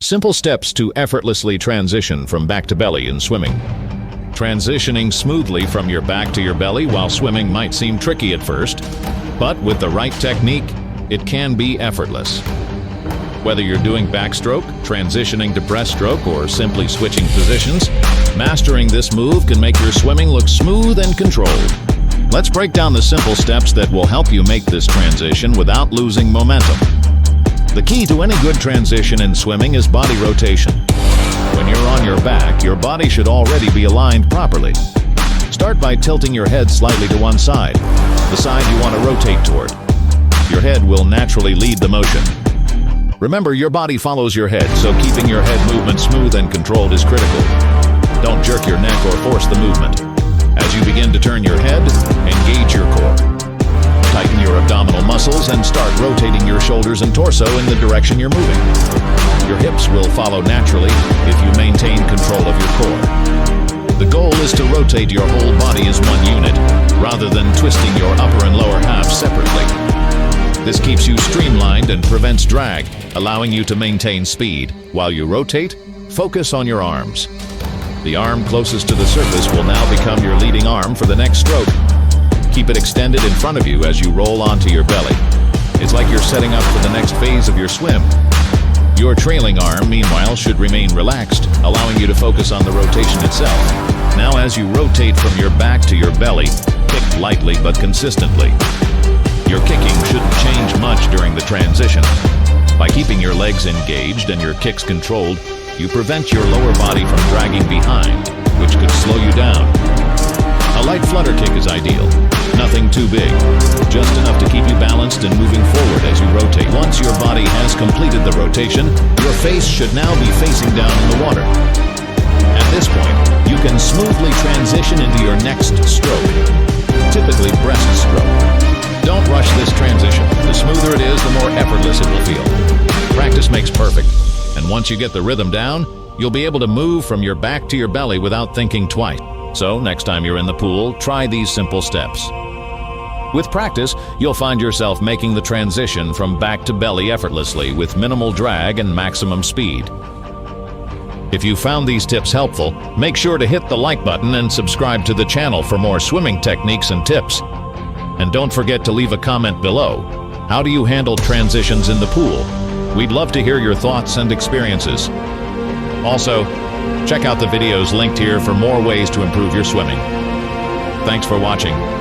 Simple steps to effortlessly transition from back to belly in swimming. Transitioning smoothly from your back to your belly while swimming might seem tricky at first, but with the right technique, it can be effortless. Whether you're doing backstroke, transitioning to breaststroke, or simply switching positions, mastering this move can make your swimming look smooth and controlled. Let's break down the simple steps that will help you make this transition without losing momentum. The key to any good transition in swimming is body rotation. When you're on your back, your body should already be aligned properly. Start by tilting your head slightly to one side, the side you want to rotate toward. Your head will naturally lead the motion. Remember, your body follows your head, so keeping your head movement smooth and controlled is critical. Don't jerk your neck or force the movement. As you begin to turn your head, engage your core. Tighten your abdominal muscles and start rotating your shoulders and torso in the direction you're moving. Your hips will follow naturally if you maintain control of your core. The goal is to rotate your whole body as one unit, rather than twisting your upper and lower halves separately. This keeps you streamlined and prevents drag, allowing you to maintain speed. While you rotate, focus on your arms. The arm closest to the surface will now become your leading arm for the next stroke. Keep it extended in front of you as you roll onto your belly. It's like you're setting up for the next phase of your swim. Your trailing arm, meanwhile, should remain relaxed, allowing you to focus on the rotation itself. Now, as you rotate from your back to your belly, kick lightly but consistently. Your kicking shouldn't change much during the transition. By keeping your legs engaged and your kicks controlled, you prevent your lower body from dragging behind, which could slow you down. A light flutter kick is ideal. Nothing too big, just enough to keep you balanced and moving forward as you rotate. Once your body has completed the rotation, your face should now be facing down in the water. At this point, you can smoothly transition into your next stroke, typically breaststroke. Don't rush this transition. The smoother it is, the more effortless it will feel. Practice makes perfect, and once you get the rhythm down, you'll be able to move from your back to your belly without thinking twice. So, next time you're in the pool, try these simple steps. With practice, you'll find yourself making the transition from back to belly effortlessly with minimal drag and maximum speed. If you found these tips helpful, make sure to hit the like button and subscribe to the channel for more swimming techniques and tips. And don't forget to leave a comment below. How do you handle transitions in the pool? We'd love to hear your thoughts and experiences. Also, check out the videos linked here for more ways to improve your swimming. Thanks for watching.